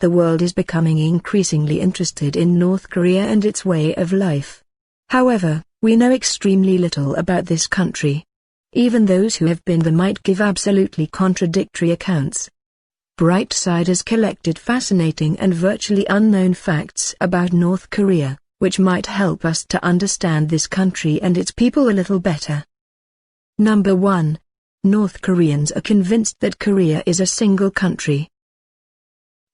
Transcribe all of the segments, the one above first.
the world is becoming increasingly interested in North Korea and its way of life. However, we know extremely little about this country. Even those who have been there might give absolutely contradictory accounts. Brightside has collected fascinating and virtually unknown facts about North Korea, which might help us to understand this country and its people a little better. Number 1. North Koreans are convinced that Korea is a single country.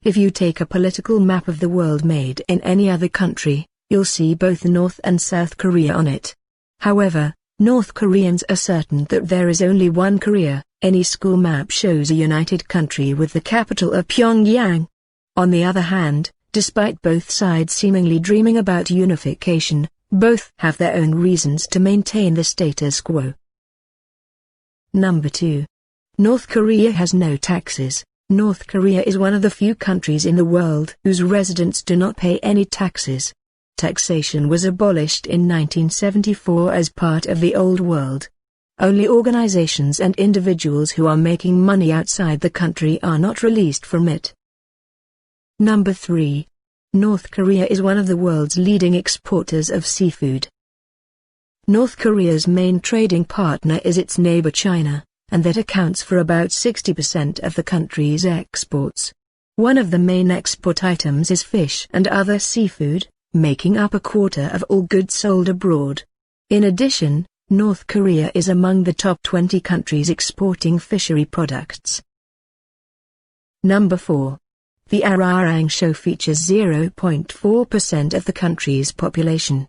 If you take a political map of the world made in any other country, you'll see both North and South Korea on it. However, North Koreans are certain that there is only one Korea. Any school map shows a united country with the capital of Pyongyang. On the other hand, despite both sides seemingly dreaming about unification, both have their own reasons to maintain the status quo. Number 2. North Korea has no taxes. North Korea is one of the few countries in the world whose residents do not pay any taxes. Taxation was abolished in 1974 as part of the Old World. Only organizations and individuals who are making money outside the country are not released from it. Number 3. North Korea is one of the world's leading exporters of seafood. North Korea's main trading partner is its neighbor China, and that accounts for about 60% of the country's exports. One of the main export items is fish and other seafood, making up a quarter of all goods sold abroad. In addition, North Korea is among the top 20 countries exporting fishery products. Number 4. The Arirang Show features 0.4% of the country's population.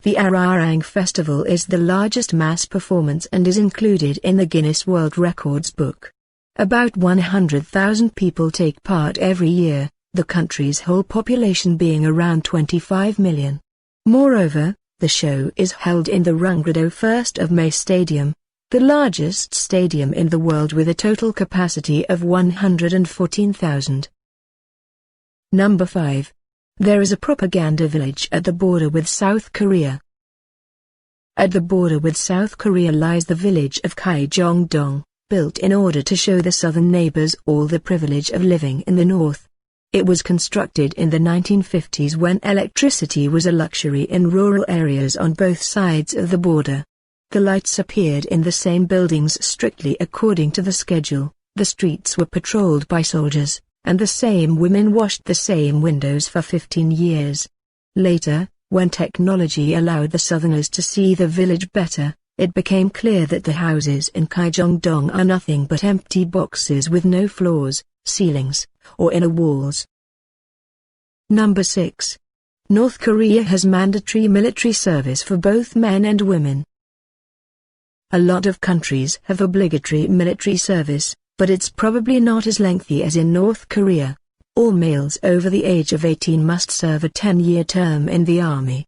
The Arirang Festival is the largest mass performance and is included in the Guinness World Records book. About 100,000 people take part every year, the country's whole population being around 25 million. Moreover, the show is held in the Rungredo 1st of May Stadium, the largest stadium in the world with a total capacity of 114,000. Number 5. There is a propaganda village at the border with South Korea. At the border with South Korea lies the village of Kaejongdong, built in order to show the southern neighbors all the privilege of living in the north. It was constructed in the 1950s when electricity was a luxury in rural areas on both sides of the border. The lights appeared in the same buildings strictly according to the schedule, the streets were patrolled by soldiers, and the same women washed the same windows for 15 years. Later, when technology allowed the southerners to see the village better, it became clear that the houses in Kaejongdong are nothing but empty boxes with no floors, ceilings, or inner walls. Number 6. North Korea has mandatory military service for both men and women. A lot of countries have obligatory military service, but it's probably not as lengthy as in North Korea. All males over the age of 18 must serve a 10-year term in the army.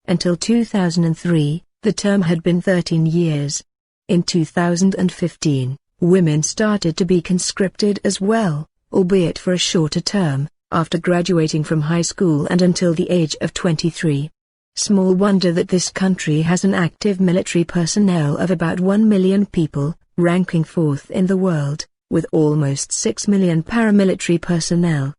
Until 2003, the term had been 13 years. In 2015, women started to be conscripted as well, albeit for a shorter term, after graduating from high school and until the age of 23. Small wonder that this country has an active military personnel of about 1 million people, ranking 4th in the world, with almost 6 million paramilitary personnel.